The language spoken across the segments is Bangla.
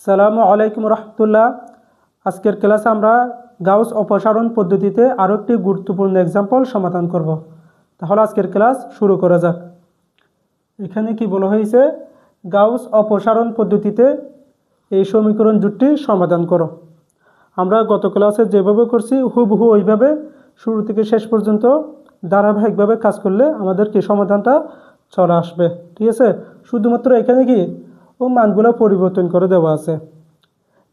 সালামু আলাইকুম রহমতুল্লাহ। আজকের ক্লাসে আমরা গাউস অপসারণ পদ্ধতিতে আরও একটি গুরুত্বপূর্ণ এক্সাম্পল সমাধান করব। তাহলে আজকের ক্লাস শুরু করা যাক। এখানে কি বলা হয়েছে, গাউস অপসারণ পদ্ধতিতে এই সমীকরণ জোটটি সমাধান করো। আমরা গত ক্লাসে যেভাবে করছি হুবহু ওইভাবে শুরু থেকে শেষ পর্যন্ত ধারাবাহিকভাবে কাজ করলে আমাদের কি সমাধানটা চলে আসবে। ঠিক আছে, শুধুমাত্র এখানে কি মানগুলো পরিবর্তন করে দেওয়া আছে।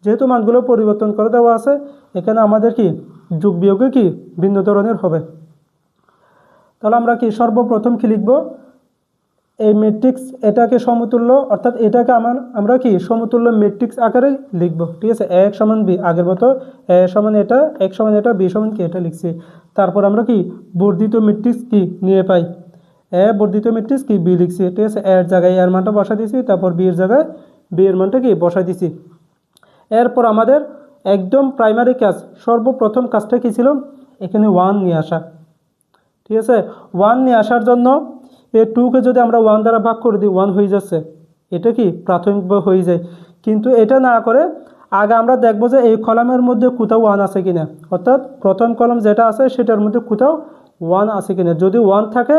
যেহেতু মানগুলো পরিবর্তন করে দেওয়া আছে, এখানে আমাদের কি যোগ বিয়োগে কি ভিন্ন ধরনের হবে। তাহলে আমরা কি সর্বপ্রথম কি লিখব, এই ম্যাট্রিক্স এটাকে সমতুল্য, অর্থাৎ এটাকে আমরা কি সমতুল্য ম্যাট্রিক্স আকারে লিখব। ঠিক আছে, এক সমান বি, আগের মতো এ সমান এটা, এক সমান এটা, বি সমান কি এটা লিখছি। তারপর আমরা কি বর্ধিত ম্যাট্রিক্স কি নিয়ে পাই, এ বর্ধিত ম্যাট্রিক্স কি বি লিখছি। ঠিক আছে, এর জায়গায় এর মানটা বসা দিয়েছি, তারপর বি এর জায়গায় বি এর মানটা কি বসাই দিছি। এরপর আমাদের একদম প্রাইমারি কাজ, সর্বপ্রথম কাজটা কী ছিল, এখানে 1 নিয়ে আসা। ঠিক আছে, 1 নিয়ে আসার জন্য এই 2কে যদি আমরা 1 দ্বারা ভাগ করে দিই 1 হয়ে যাচ্ছে, এটা কি প্রাথমিকভাবে হয়ে যায়। কিন্তু এটা না করে আগে আমরা দেখব যে এই কলামের মধ্যে কোথাও 1 আছে কিনা, অর্থাৎ প্রথম কলাম যেটা আছে সেটার মধ্যে কোথাও 1 আছে কিনা। যদি 1 থাকে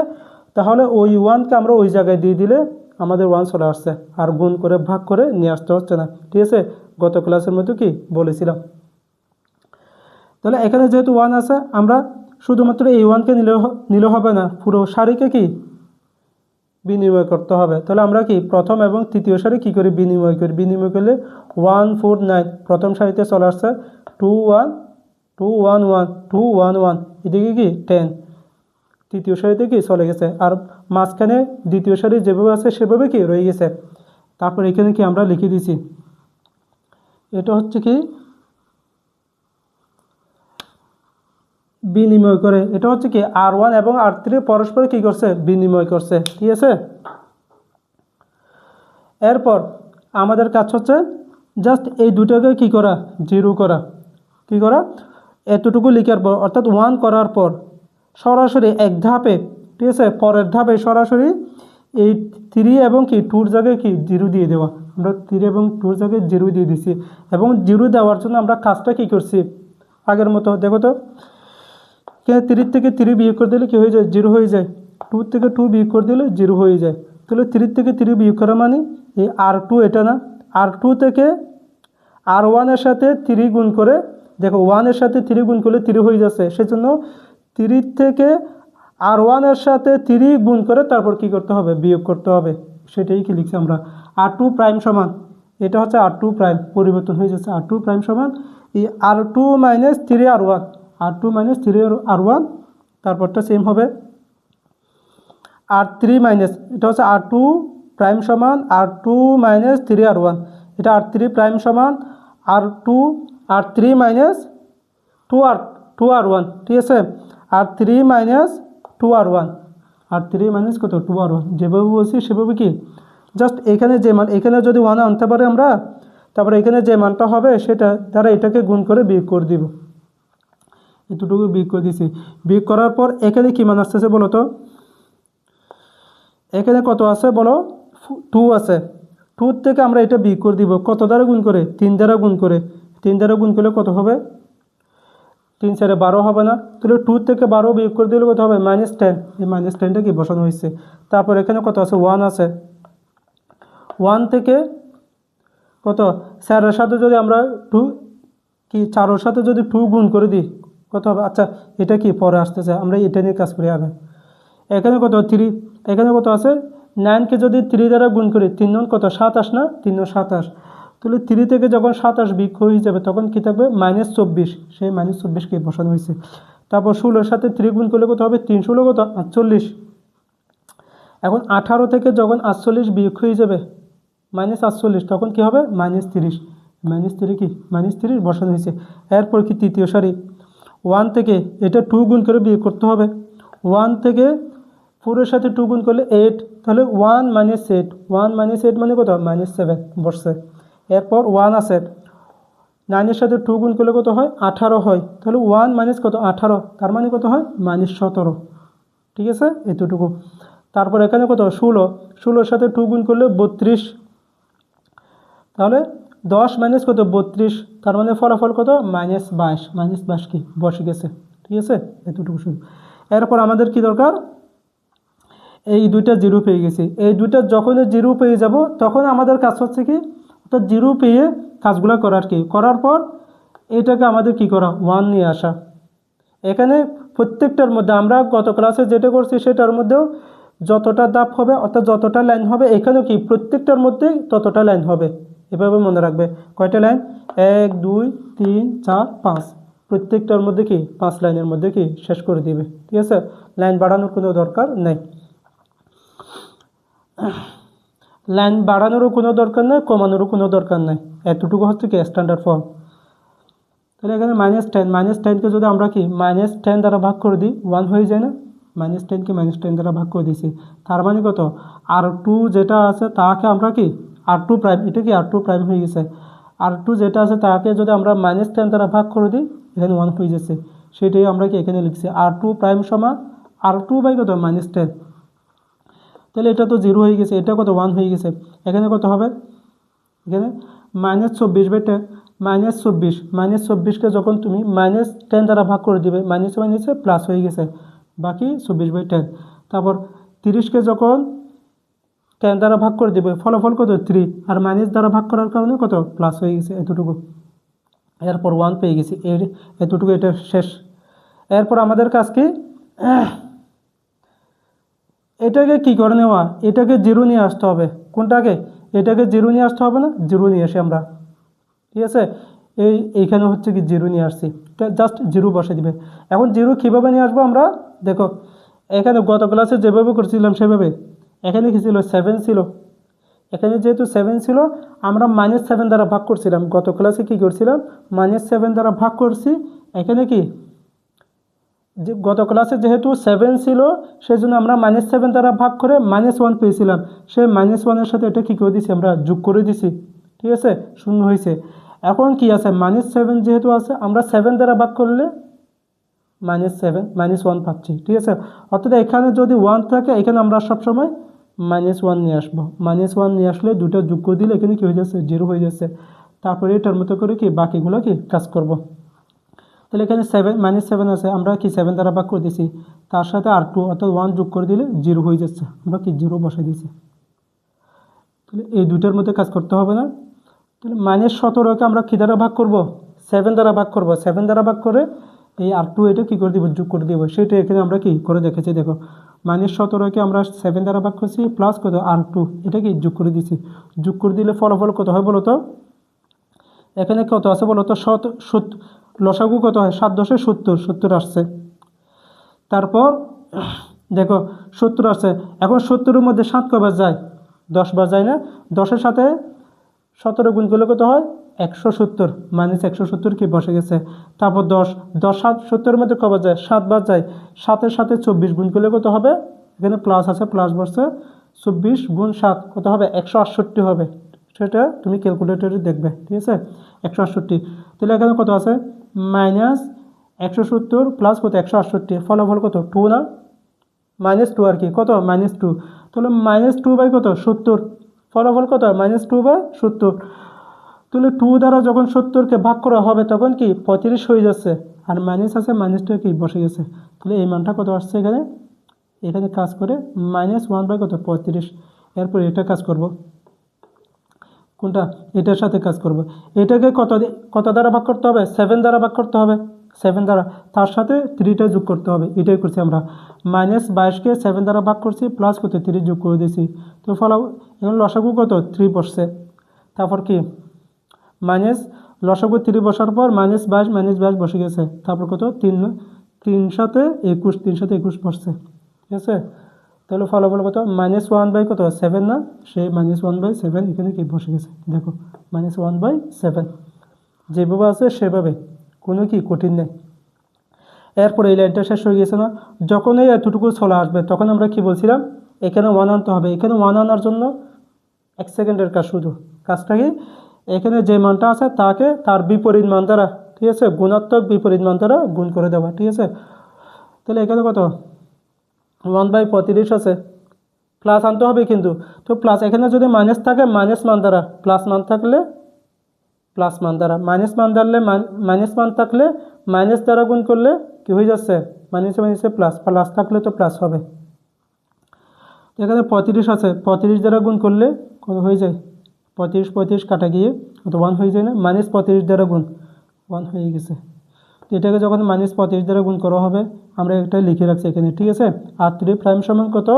তাহলে ওই 1কে আমরা ওই জায়গায় দিয়ে দিলে আমাদের 1 চলে আসছে, আর গুণ করে ভাগ করে নিয়ে আসতে হচ্ছে না। ঠিক আছে, গত ক্লাসের মধ্যে কি বলেছিলাম। তাহলে এখানে যেহেতু 1 আছে, আমরা শুধুমাত্র এই 1কে নিলে হবে না, পুরো সারিকে কি বিনিময় করতে হবে। তাহলে আমরা কি প্রথম এবং তৃতীয় সারি কি করি, বিনিময় করি। বিনিময় করলে 1 4 9 প্রথম সারিতে চলে আসছে 2 1 2 1 1 2 1 1, এদিকে কি 10 তৃতীয় সারিতে কি চলে গেছে, আর মাঝখানে দ্বিতীয় সারি যেভাবে আছে সেভাবে কি রয়ে গেছে। তারপর এখানে কি আমরা লিখে দিছি, এটা হচ্ছে কি বিনিময় করে, এটা হচ্ছে কি R1 এবং R3 পরস্পর কি করছে, বিনিময় করছে। ঠিক আছে, এরপর আমাদের কাজ হচ্ছে জাস্ট এই দুটোকে কি করা, জিরো করা। কি করা, এতটুকু লিখার পর অর্থাৎ 1 করার পর সরাসরি এক ধাপে, ঠিক আছে, পরের ধাপে সরাসরি এই 3 এবং কি 2-র জায়গায় কি 0 দিয়ে দেওয়া। আমরা 3 এবং 2-র জায়গায় 0 দিয়ে দিছি, এবং 0 দেওয়ার জন্য আমরা কাজটা কি করছি আগের মতো। দেখো তো, 3 থেকে 3 বিয়োগ করে দিলে কি হয়ে যায়, 0 হয়ে যায়। 2 থেকে 2 বিয়োগ করে দিলে 0 হয়ে যায়। তাহলে 3 থেকে 3 বিয়োগ করা মানে এই R2 এটা না, R2 থেকে R1 এর সাথে 3 গুণ করে, দেখো 1 এর সাথে 3 গুণ করলে 3 হয়ে যাচ্ছে, সেজন্য 3 থেকে R1 এর সাথে 3 গুণ করে তারপর কি করতে হবে, বিয়োগ করতে হবে। সেটাই কি লিখছি আমরা। R2 প্রাইম সমান, এটা হচ্ছে R2 প্রাইম, পরিবর্তন হয়ে যাচ্ছে। R2 প্রাইম সমান এই R2 minus 3R1, R2 minus 3R1, তারপরটা সেম হবে R3 মাইনাস, এটা হচ্ছে R2 প্রাইম সমান R2 মাইনাস 3R1, এটা R3 প্রাইম সমান R3 মাইনাস 2R1। ঠিক আছে, R3 minus 2R1, R3 minus কত 2R1, যেভাবে বলছি সেভাবে কি জাস্ট এখানে যে মান, এখানে যদি 1 আনতে পারি আমরা, তারপরে এখানে যে মানটা হবে সেটা দ্বারা এটাকে গুণ করে বিয়োগ করে দিব। এতটুকু বিয়োগ করে দিছি। বিয়োগ করার পর এখানে কি মান আসতেছে বলো তো, এখানে কত আছে বলো, 2 আছে। 2 থেকে আমরা এটা বিয়োগ করে দিব, কত দ্বারা গুণ করে, 3 দ্বারা গুণ করে। 3 দ্বারা গুণ করলে কত হবে, 3 4 12 হবে না। তাহলে 2 থেকে 12 বিয়োগ করে দিলে কত হবে, -10। এই -10টা কি বসানো হয়েছে। তারপর এখানে কত আছে, 1 আছে। 1 থেকে কত, 4-এর সাথে যদি আমরা 2 কি 4-এর সাথে যদি 2 গুণ করে দিই কত হবে। আচ্ছা, এটা কি পরে আসতেছে, আমরা এটা নিয়ে কাজ করি আগে। এখানে কত 3, এখানে কত আছে 9কে যদি 3 দ্বারা গুণ করি, 3 9 কত 27 না, 3 9 27। তাহলে 3 থেকে যখন 27 বিয়োগ হয়ে যাবে তখন কি থাকবে, -24, সেই -24কে বসানো হয়েছে। তারপর 16-এর সাথে 3 গুণ করলে কত হবে, 3 16 কত 48। এখন 18 থেকে যখন 48 বিয়োগ হয়ে যাবে -48, তখন কি হবে, -30। -3 কি -30 বসানো হয়েছে। এরপর কি তৃতীয় সারি, 1 থেকে এটা 2 গুণ করে বিয়োগ করতে হবে। 1 থেকে পুরোর সাথে 2 গুণ করলে 8, তাহলে 1 মাইনাস 8, 1 মাইনাস 8 মানে কত, -7 বসছে। এরপর 1 আছে, 9-এর সাথে 2 গুণ করলে কত হয়, 18 হয়। তাহলে 1 মাইনাস কত 18, তার মানে কত হয়, -17। ঠিক আছে, এতটুকু। তারপর এখানে কত 16, 16-এর সাথে 2 গুণ করলে 32, তাহলে 10 মাইনাস কত 32, তার মানে ফলাফল কত -22, -22 কি বসে গেছে, ঠিক আছে, এতটুকু শুধু। এরপর আমাদের কি দরকার, এই দুইটা জিরো পেয়ে গেছি, এই দুইটা যখন জিরো পেয়ে যাব তখন আমাদের কাজ হচ্ছে কি, অর্থাৎ জিরো পেয়ে কাজগুলো করার কি, করার পর এটাকে আমাদের কি করা 1 নিয়ে আসা। এখানে প্রত্যেকটার মধ্যে আমরা গত ক্লাসে যেটা করছি সেটার মধ্যেও যতটা ধাপ হবে অর্থাৎ যতটা লাইন হবে এখানেও কি প্রত্যেকটার মধ্যেই ততটা লাইন হবে, এভাবে মনে রাখবে। কয়টা লাইন, 1 2 3 4 5, প্রত্যেকটার মধ্যে কি 5 লাইনের মধ্যে কি শেষ করে দিবে, ঠিক আছে, লাইন বাড়ানোর কোনো দরকার নেই, লাইন বাড়ানোরও কোনো দরকার নেই, কমানোরও কোনো দরকার নেই, এতটুকু হচ্ছে কি স্ট্যান্ডার্ড ফর্ম। তাহলে এখানে -10, -10কে যদি আমরা কি -10 দ্বারা ভাগ করে দিই 1 হয়ে যায় না, -10কে -10 দ্বারা ভাগ করে দিয়েছি, তার মানে কত R2 যেটা আছে তাকে আমরা কি R2 প্রাইম, এটা কি R2 প্রাইম হয়ে গেছে, R2 যেটা আছে তাকে যদি আমরা -10 দ্বারা ভাগ করে দিই এখানে 1 হয়ে যাচ্ছে, সেটাই আমরা কি এখানে লিখছি R2 প্রাইম সমান R2 বাই কত -10। তাহলে এটা তো 0 হয়ে গেছে, এটা কত 1 হয়ে গেছে, এখানে কত হবে, এখানে -24/10, -24কে যখন তুমি -10 দ্বারা ভাগ করে দিবে মাইনাসে মাইনাসে প্লাস হয়ে গেছে, বাকি 24/10। তারপর 30কে যখন 10 দ্বারা ভাগ করে দিবে ফলাফল কত 3, আর মাইনাস দ্বারা ভাগ করার কারণে কত প্লাস হয়ে গেছে এতটুকু, এরপর 1 পেয়ে গেছি, এর এতটুকু এটা শেষ। এরপর আমাদের কাজ কি, এটাকে কি করে নেওয়া, এটাকে 0 নিয়ে আসতে হবে, কোনটাকে, এটাকে 0 নিয়ে আসতে হবে না, 0 নিয়ে আসি আমরা, ঠিক আছে, এইখানে হচ্ছে কি 0 নিয়ে আসছি, জাস্ট 0 বসে দিবে। এখন 0 কীভাবে নিয়ে আসবো আমরা, দেখো এখানে গত ক্লাসে যেভাবে করছিলাম সেভাবে, এখানে কি ছিল 7 ছিল, এখানে যেহেতু 7 ছিল আমরা -7 দ্বারা ভাগ করছিলাম, গত ক্লাসে কি করছিলাম -7 দ্বারা ভাগ করছি, এখানে কি যে গত ক্লাসে যেহেতু 7 ছিল সেজন্য আমরা -7 দ্বারা ভাগ করে -1 পেয়েছিলাম, সেই -1-এর সাথে এটা কী করে দিছি আমরা যোগ করে দিছি, ঠিক আছে, 0 হয়েছে। এখন কি আছে -7 যেহেতু আছে আমরা 7 দ্বারা ভাগ করলে -7 -1 পাচ্ছি, ঠিক আছে, অর্থাৎ এখানে যদি 1 থাকে এখানে আমরা সবসময় -1 নিয়ে আসবো, -1 নিয়ে আসলে দুটো যোগ করে দিলে এখানে কী হয়ে যাচ্ছে 0 হয়ে যাচ্ছে, তারপরে এটার মতো করে কি বাকিগুলো কি কাজ করব। তাহলে এখানে -7 আছে, আমরা কি 7 দ্বারা ভাগ করে দিয়েছি, তার সাথে R2 অর্থাৎ 1 যোগ করে দিলে 0 হয়ে যাচ্ছে, আমরা কি 0 বসে দিয়েছি। তাহলে এই দুইটার মধ্যে কাজ করতে হবে না। তাহলে -17কে আমরা কী দ্বারা ভাগ করব, 7 দ্বারা ভাগ করব, 7 দ্বারা ভাগ করে এই R2 এটা কী করে দিব, যোগ করে দিব, সেটা এখানে আমরা কি করে দেখেছি, দেখো -17কে আমরা 7 দ্বারা ভাগ করছি প্লাস কত R2 এটা কি যোগ করে দিয়েছি, যোগ করে দিলে ফলাফল কত হয় বলো তো, এখানে কত আছে বলো তো, লসাগু কত হয় 7 × 10 = 70 আসছে, তারপর দেখো 70 আসছে, এখন 70-এর মধ্যে 7 কবার যায় 10 বার যায় না, 10-এর সাথে 17 গুণ করলে কত হয় 170, -170 কি বসে গেছে, তারপর 10 70-এর মধ্যে কবার যায় 7 বার যায়, 7-এর সাথে 24 গুণ করলে কত হবে, এখানে প্লাস আছে প্লাস বসছে, 24 গুণ 7 কত হবে 168 হবে, সেটা তুমি ক্যালকুলেটরে দেখবে, ঠিক আছে 168। তাহলে এখানে কত আছে -170 প্লাস কত 168, ফলাফল কত 2 না, -2 আর কি কত -2, তাহলে -2 বাই কত 70, ফলাফল কত -2/70। তাহলে 2 দ্বারা যখন 70কে ভাগ করা হবে তখন কি 35 হয়ে যাচ্ছে, আর মাইনাস আছে মাইনাসটা কি বসে গেছে, তাহলে এই মানটা কত আসছে এখানে, এখানে কাজ করে -1 বাই কত 35। এরপর এটা কাজ করব, কোনটা, এটার সাথে কাজ করব, এটাকে কত দ্বারা ভাগ করতে হবে 7 দ্বারা ভাগ করতে হবে, 7 দ্বারা তার সাথে 3টা যোগ করতে হবে, এটাই করছি আমরা, -22কে 7 দ্বারা ভাগ করছি প্লাস কত 3 যোগ করে দিয়েছি, তো এখন লসাগু কত 3 বসছে, তারপর কি লসাগু 3 বসার পর -22 বসে গেছে, তারপর কত 3 সাথে 21 বসছে, ঠিক আছে, তাহলে ফলাফল কত -1 বাই কত 7 না, সেই -1/7 এখানে কি বসে গেছে, দেখো -1/7 যেভাবে আছে সেভাবে, কোনো কি কঠিন নেই। এরপর এই লাইনটা শেষ হয়ে গেছে না, যখন এই এতটুকু চলে আসবে তখন আমরা কি বলছিলাম এখানে 1 আনতে হবে, এখানে 1 আনার জন্য 1 সেকেন্ডের কাজ, শুধু কাজটা কি এখানে যে মানটা আছে তাকে তার বিপরীত মান দ্বারা, ঠিক আছে, গুণাত্মক বিপরীত মান দ্বারা গুণ করে দেওয়া, ঠিক আছে। তাহলে এখানে কত 1/35 আছে, প্লাস আনতে হবে কিন্তু, তো প্লাস এখানে যদি মাইনাস থাকে মাইনাস মান দ্বারা, প্লাস মান থাকলে প্লাস মান দ্বারা, মাইনাস মান দ্বারা মাইনাস মান থাকলে মাইনাস দ্বারা গুণ করলে কি হয়ে যাচ্ছে, মাইনাসে মাইনাসে প্লাস, প্লাস থাকলে তো প্লাস হবে। এখানে 35 আছে, 35 দ্বারা গুণ করলে কত হয়ে যায়, 35 কাটা গিয়ে কত 1 হয়ে যায় না, -35 দ্বারা গুণ 1 হয়ে গেছে। তো এটাকে যখন -35 দ্বারা গুণ করা হবে আমরা একটা লিখে রাখছি এখানে, ঠিক আছে। r3 প্রাইম সমান কত,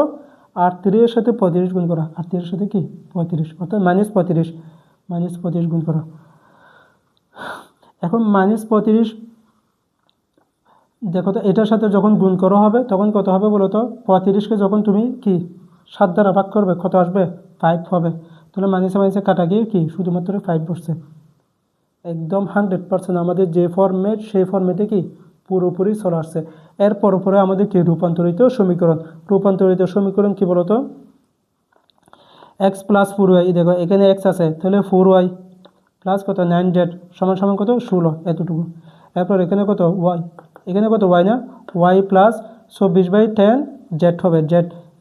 r3 এর সাথে 35 গুণ করা, r3 এর সাথে কি 35 অর্থাৎ -35 গুণ করা। এখন -35 দেখো তো এটার সাথে যখন গুণ করা হবে তখন কত হবে বলো তো, 35কে যখন তুমি কি 7 দ্বারা ভাগ করবে কত আসবে, 5 হবে। তাহলে মাইনাসে মাইনাসে কাটা গিয়ে কি শুধুমাত্র 5 বসছে। একদম 100% আমাদের যে ফর্মেট সেই ফর্মেটে কি পুরোপুরি চলে আসছে। এরপর উপরে আমাদের কি রূপান্তরিত সমীকরণ কি বলতো, x প্লাস 4y, দেখো এখানে x আছে তাহলে 4y প্লাস কত 9z সমান সমান কত 16, এতটুকু। এরপর এখানে কত y, এখানে কত y না, y প্লাস 24/10 z হবে, z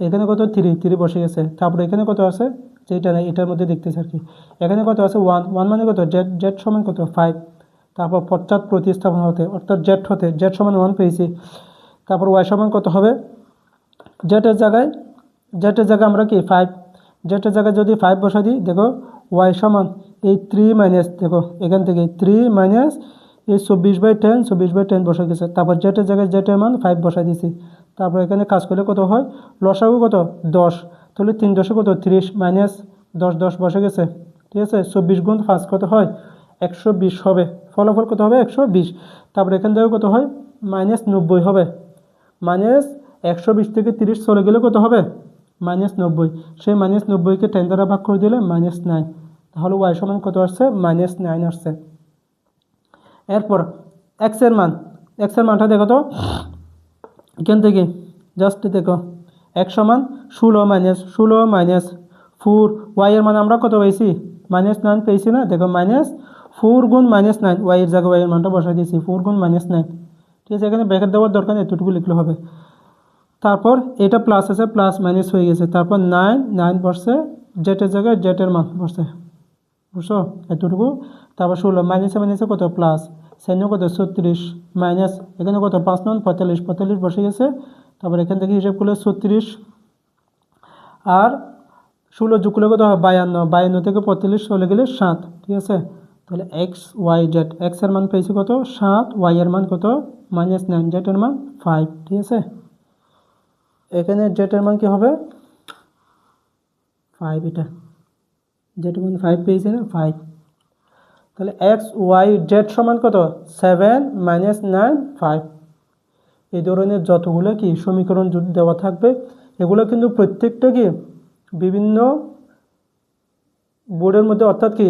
এখানে কত 3 বসে গেছে। তারপরে এখানে কত আছে যেটা নেই এটার মধ্যে দেখতেছি আর কি, এখানে কত আছে 1 মানে কত z সমান কত 5। তারপর পশ্চাৎ প্রতিস্থাপন হতে অর্থাৎ z সমান 1 পেয়েছি। তারপর y সমান কত হবে, z এর জায়গায় আমরা কি 5, z এর জায়গায় যদি 5 বসা দিই, দেখো y সমান এই 3 মাইনাস, দেখো এখান থেকে 3 মাইনাস এই 24/10 বসা গেছে। তারপর z এর জায়গায় z এর মান 5 বসা দিয়েছি। তারপর এখানে কাজ করলে কত হয়, লসাগু কত 10, তাহলে 3 দশে কত 30 মাইনাস 10 বসে গেছে, ঠিক আছে। 24 গুণ 5 কত হয় 120 হবে, ফলাফল কত হবে 120। তারপর এখান থেকে কত হয় -90 হবে, -120 থেকে 30 চলে গেলে কত হবে -90, সেই -90কে 10 দ্বারা ভাগ করে দিলে -9, তাহলে y সমান কত আসছে -9 আসছে। এরপর x এর মানটা দেখো তো, এখান থেকে জাস্ট দেখো x সমান 16 মাইনাস 4, y এর মান আমরা কত পেয়েছি -9 পেয়েছি না, দেখো -4 গুণ -9, y এর জায়গায় y এর মানটা বসাই দিয়েছি 4 গুণ -9, ঠিক আছে। এখানে ব্র্যাকেট দেওয়ার দরকার নেই, এতটুকু লিখলে হবে। তারপর এটা প্লাস আছে, প্লাস মাইনাস হয়ে গেছে, তারপর 9 বসছে, z এর জায়গায় z এর মান বসছে, বুঝছো এতটুকু। তারপর 16 মাইনাসে কত প্লাস, সেন কত 36 মাইনাস এখানে কত 5 9 45 বসে গেছে। তারপর এখান থেকে হিসাব করলে 36 আর 16 যোগ করলে কত হয় 52 থেকে 45 চলে গেলে 7, ঠিক আছে। তাহলে এক্স ওয়াই জেড, এক্স এর মান পেয়েছি কত 7, ওয়াই এর মান কত -9, জেড এর মান 5, ঠিক আছে। এখানে জেড এর মান কি হবে 5, এটা জেড এর মান 5 পেয়েছি না 5। তাহলে এক্স ওয়াই জেড সমান কত 7 -9 5। এই ধরনের যতগুলো কি সমীকরণ দেওয়া থাকবে এগুলো কিন্তু প্রত্যেকটা কি বিভিন্ন বোর্ডের মধ্যে অর্থাৎ কি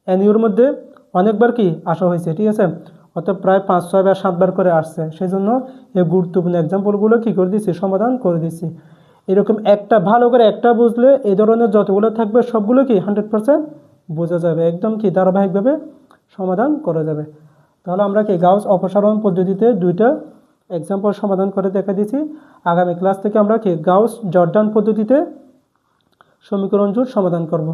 এনইউর মধ্যে অনেকবার কি আসা হয়েছে, ঠিক আছে। অর্থাৎ প্রায় 5 6 বা 7 বার করে আসছে, সেই জন্য এই গুরুত্বপূর্ণ এক্সাম্পলগুলো কি করে দিচ্ছি সমাধান করে দিচ্ছি। এরকম একটা ভালো করে একটা বুঝলে এই ধরনের যতগুলো থাকবে সবগুলো কি 100% বোঝা যাবে, একদম কি ধারাবাহিকভাবে সমাধান করা যাবে। তাহলে আমরা কি গাউস অপসারণ পদ্ধতিতে দুইটা এক্সাম্পল সমাধান করে দেখা দিয়েছি। আগামী ক্লাস থেকে আমরা কি গাউস জর্ডান পদ্ধতিতে সমীকরণ জোট সমাধান করব।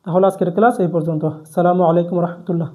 তাহলে আজকের ক্লাস এই পর্যন্ত। আসসালামু আলাইকুম রহমতুল্লাহ।